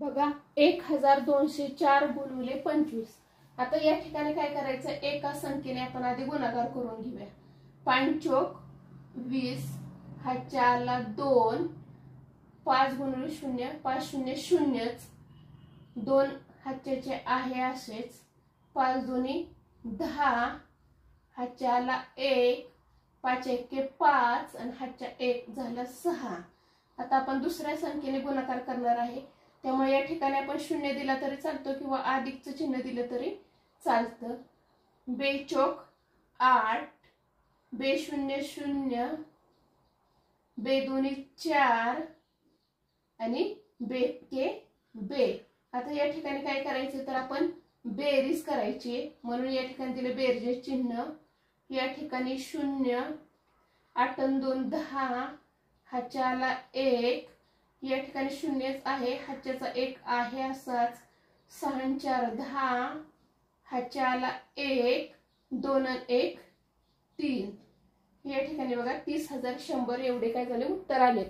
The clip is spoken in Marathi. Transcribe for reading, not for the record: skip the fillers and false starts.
बघा 1204 गुणिले 25। आता या ठिकाणी काय करायचं, एका संख्येने आपण आधी गुणाकार करून घेऊया। 5 चोक 20, हातच्या आला 2, 5 गुणिले 0, 5 शून्य शून्यच, 2 हातच्याचे आहे असेच, 5 दोन्ही 10, हातच्या आला 1, 5 एके 5 आणि हातच्या 1 झाला 6। आता आपण दुसऱ्या संख्येने गुणाकार करणार आहे, त्यामुळे या ठिकाणी आपण 0 दिला तरी चालतो किंवा अधिकचं चिन्ह दिलं तरी चालतं। बेचोक 8, बे शून्य शून्य, बे दोन्ही 4 आणि बेके बे। आता या ठिकाणी काय करायचं तर आपण बेरीज करायची, म्हणून या ठिकाणी दिले बेरजे चिन्ह। या ठिकाणी 0, 8 आणि 2 10, हातच्या आला 1, या ठिकाणी 0 आहे, हातच्याचा 1 आहे असाच, 6 आणि 4 10, हातच्या आला 1, 2 आणि 1 3। या ठिकाणी बघा 30,100 एवढे काय झाले उत्तर आले।